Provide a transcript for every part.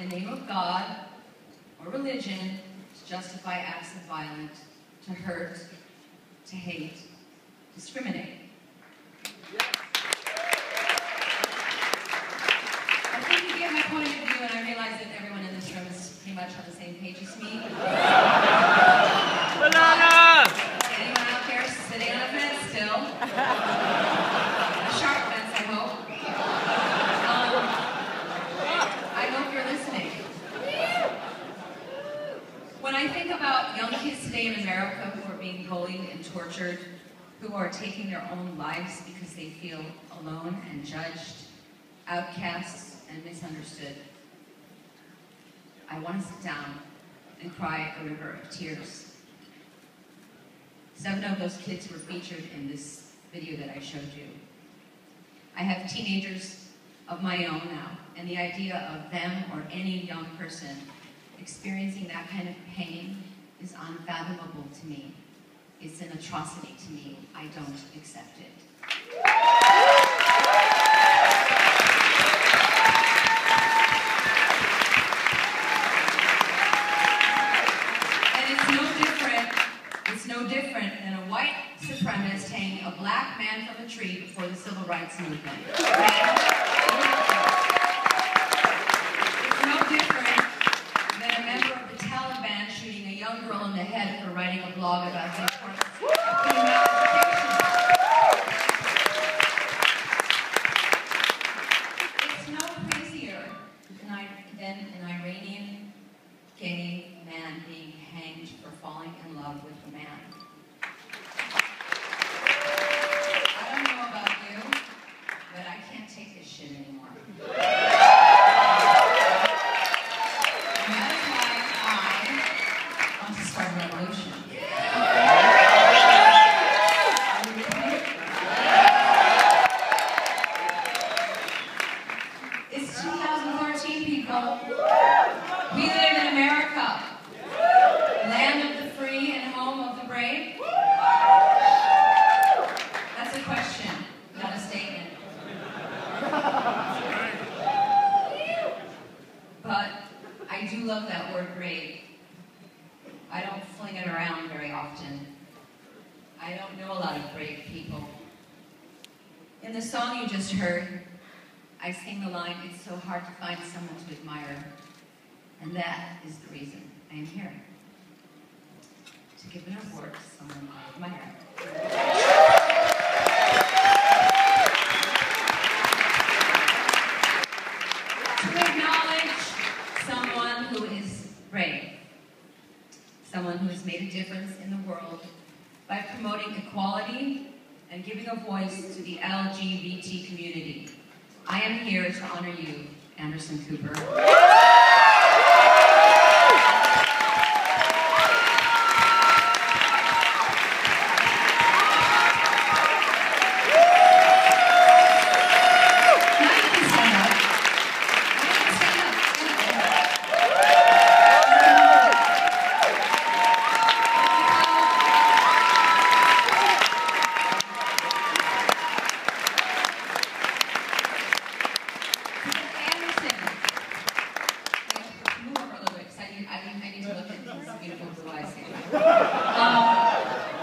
the name of God or religion to justify acts of violence, to hurt, to hate, discriminate. I think you get my point of view, and I realize that everyone in this room is pretty much on the same page as me. Banana! Anyone out there sitting on a fence still? A sharp fence, I hope. I hope you're listening. When I think about young kids today in America who are being bullied and tortured, who are taking their own lives because they feel alone and judged, outcasts and misunderstood, I want to sit down and cry a river of tears. 7 of those kids were featured in this video that I showed you. I have teenagers of my own now, and the idea of them or any young person experiencing that kind of pain is unfathomable to me. It's an atrocity to me. I don't accept it. It's no different than a white supremacist hanging a black man from a tree before the civil rights movement. It's no different than a member of the Taliban shooting a young girl in the head for writing a blog about the importance of female education. It's no crazier than an Iranian gay man being hanged for falling in love with a man. I don't know about you, but I can't take this shit anymore. And that is why I want to start a revolution. It's 2013, people. We live in America. Land of the free and home of the brave? That's a question, not a statement. But I do love that word brave. I don't fling it around very often. I don't know a lot of brave people. In the song you just heard, I sing the line, "It's so hard to find someone to admire." And that is the reason I am here. To give an award to someone I admire. To acknowledge someone who is brave. Someone who has made a difference in the world by promoting equality and giving a voice to the LGBT community. I am here to honor you, Anderson Cooper.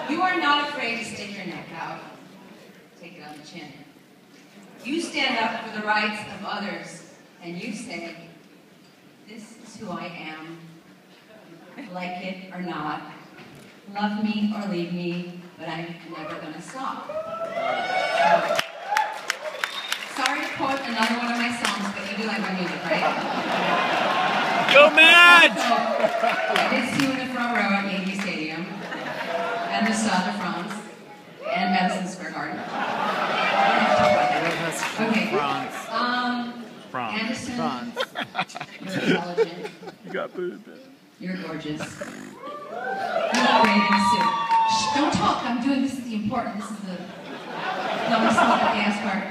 You are not afraid to stick your neck out. Take it on the chin. You stand up for the rights of others, and you say, "This is who I am. Like it or not. Love me or leave me, but I'm never going to stop." Sorry to quote another one of my songs, but you do like my music, right? Go Mad! I did see you in the front row at Yankee Stadium, and the Stade de France, and Madison Square Garden. Okay. Anderson, you're intelligent. You got booed. You're gorgeous. You look great in a suit. Shh, don't talk. I'm doing this. Is the important. This is the. No, this is not the dance part.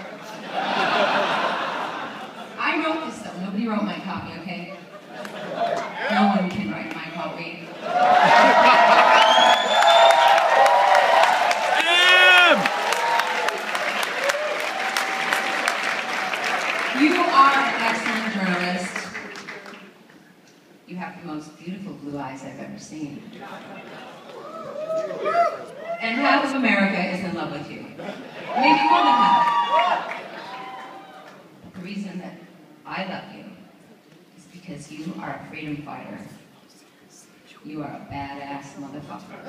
I wrote this though. Nobody wrote my copy, okay? No one can write my copy. You are an excellent journalist. You have the most beautiful blue eyes I've ever seen. And half of America is in love with you. Maybe more than half. The reason that I love you is because you are a freedom fighter. You are a badass motherfucker.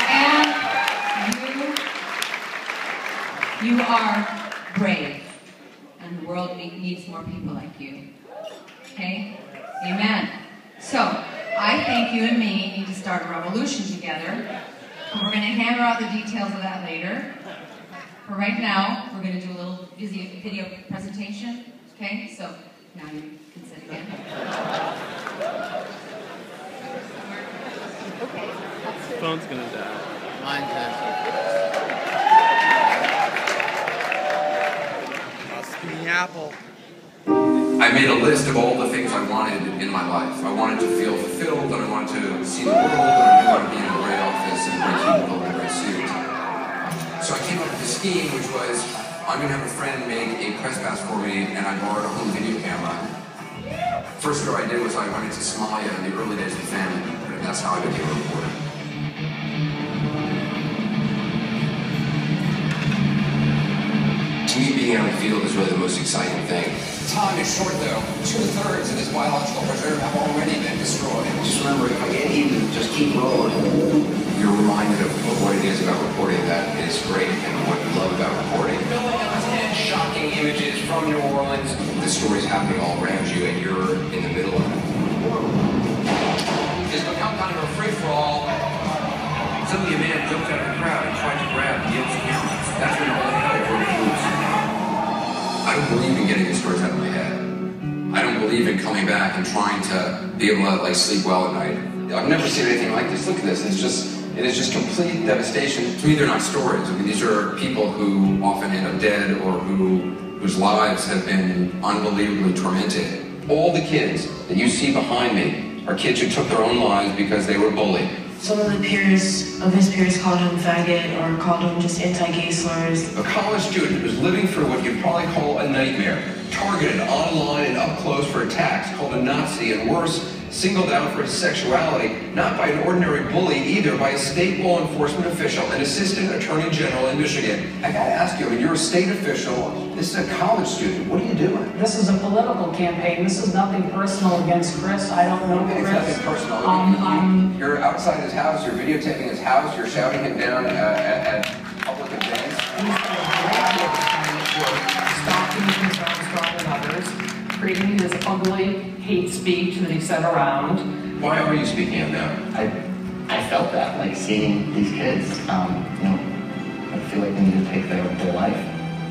And you are brave. And the world needs more people like you. Okay? Amen. So, I think you and me need to start a revolution together. And we're going to hammer out the details of that later. For right now, we're going to do a little video presentation. Okay? So, now you can sit again. Okay. Phone's going to die. Mine's the apple. I made a list of all the things I wanted in my life. I wanted to feel fulfilled, and I wanted to see the world, and I knew I would be in a great office and a great cubicle and a great suit. So I came up with a scheme, which was, I'm going to have a friend make a press pass for me, and I borrowed a home video camera. First show I did was I went into Somalia in the early days of the famine, and that's how I became a reporter. To me, being out in the field is really the most exciting thing. Time is short, though. 2/3 of this biological preserve have already been destroyed. Just remember, if I get even, just keep rolling. You're reminded of what it is about reporting that is great and what you love about reporting. Knowing that was 10 shocking images from New Orleans. The story's happening all around you, and you're in the middle of it. It's become kind of a free-for-all. Suddenly a man jumped out of the crowd and tried to grab Yale's cameras. That's when all the hell broke loose. I don't believe in getting the stories out of my head. I don't believe in coming back and trying to be able to sleep well at night. I've never seen anything like this. Look at this. It is just complete devastation. To me, they're not stories. I mean, these are people who often end up dead or whose lives have been unbelievably tormented. All the kids that you see behind me are kids who took their own lives because they were bullied. Some of his peers called him faggot or called him just anti-gay slurs. A college student who's living through what you'd probably call a nightmare, targeted online and up close for attacks, called a Nazi, and worse, singled out for his sexuality, not by an ordinary bully either, by a state law enforcement official, an assistant attorney general in Michigan. I gotta ask you, I mean, you're a state official, this is a college student, what are you doing? This is a political campaign. This is nothing personal against Chris. I don't know Chris. It's nothing personal. You're outside his house, you're videotaping his house, you're shouting him down at public events. Stalking his own strong and others, creating this ugly hate speech that he said around. Why are you speaking out now? I felt that, like seeing these kids, I feel like they need to take their life.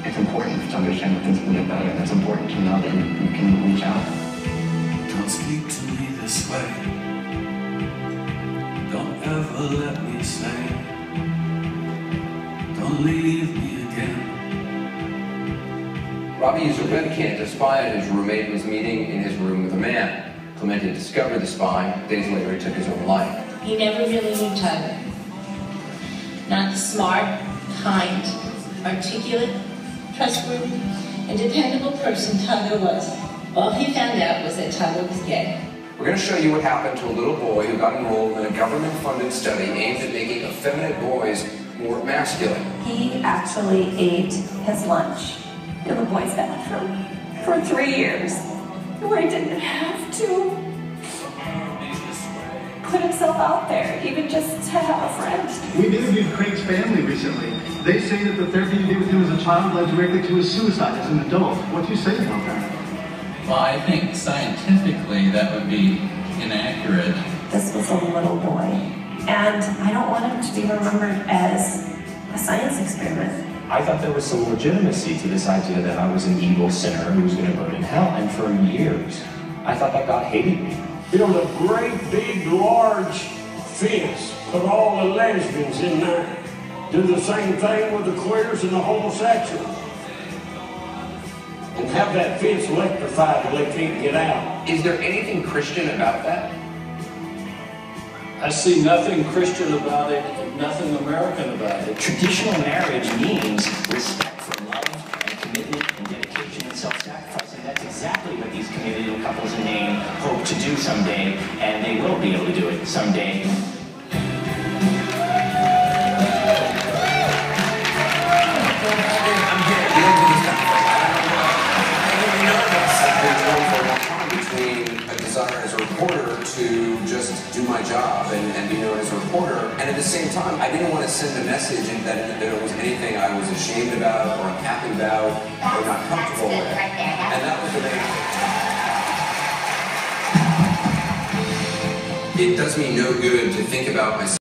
It's important to understand that things can get better, and it's important to know that you can reach out. Don't speak to me this way. Don't ever let me say. Don't leave me again. Robbie used a webcam to spy on his roommate and was meeting in his room with a man. Clemente discovered the spy. Days later, he took his own life. He never really knew Tyler. Not the smart, kind, articulate, trustworthy, and dependable person Tyler was. All he found out was that Tyler was gay. We're going to show you what happened to a little boy who got enrolled in a government-funded study aimed at making effeminate boys more masculine. He actually ate his lunch in the boys' bathroom for 3 years, where he didn't have to put himself out there, even just to have a friend. We interviewed Craig's family recently. They say that the therapy you did with him as a child led directly to his suicide as an adult. What do you say about that? Well, I think scientifically that would be inaccurate. This was a little boy, and I don't want him to be remembered as a science experiment. I thought there was some legitimacy to this idea that I was an evil sinner who was going to burn in hell, and for years, I thought that God hated me. Build a great, big, large fence, put all the lesbians in there. Do the same thing with the queers and the homosexuals. And have that fence electrified so they can't get out. Is there anything Christian about that? I see nothing Christian about it and nothing American about it. Traditional marriage means respect for love and commitment and dedication and self to do someday, and they will be able to do it someday. As a reporter to just do my job and be known as a reporter, and at the same time I didn't want to send a message that there was anything I was ashamed about or unhappy about or not comfortable with, and that was the main thing. It does me no good to think about myself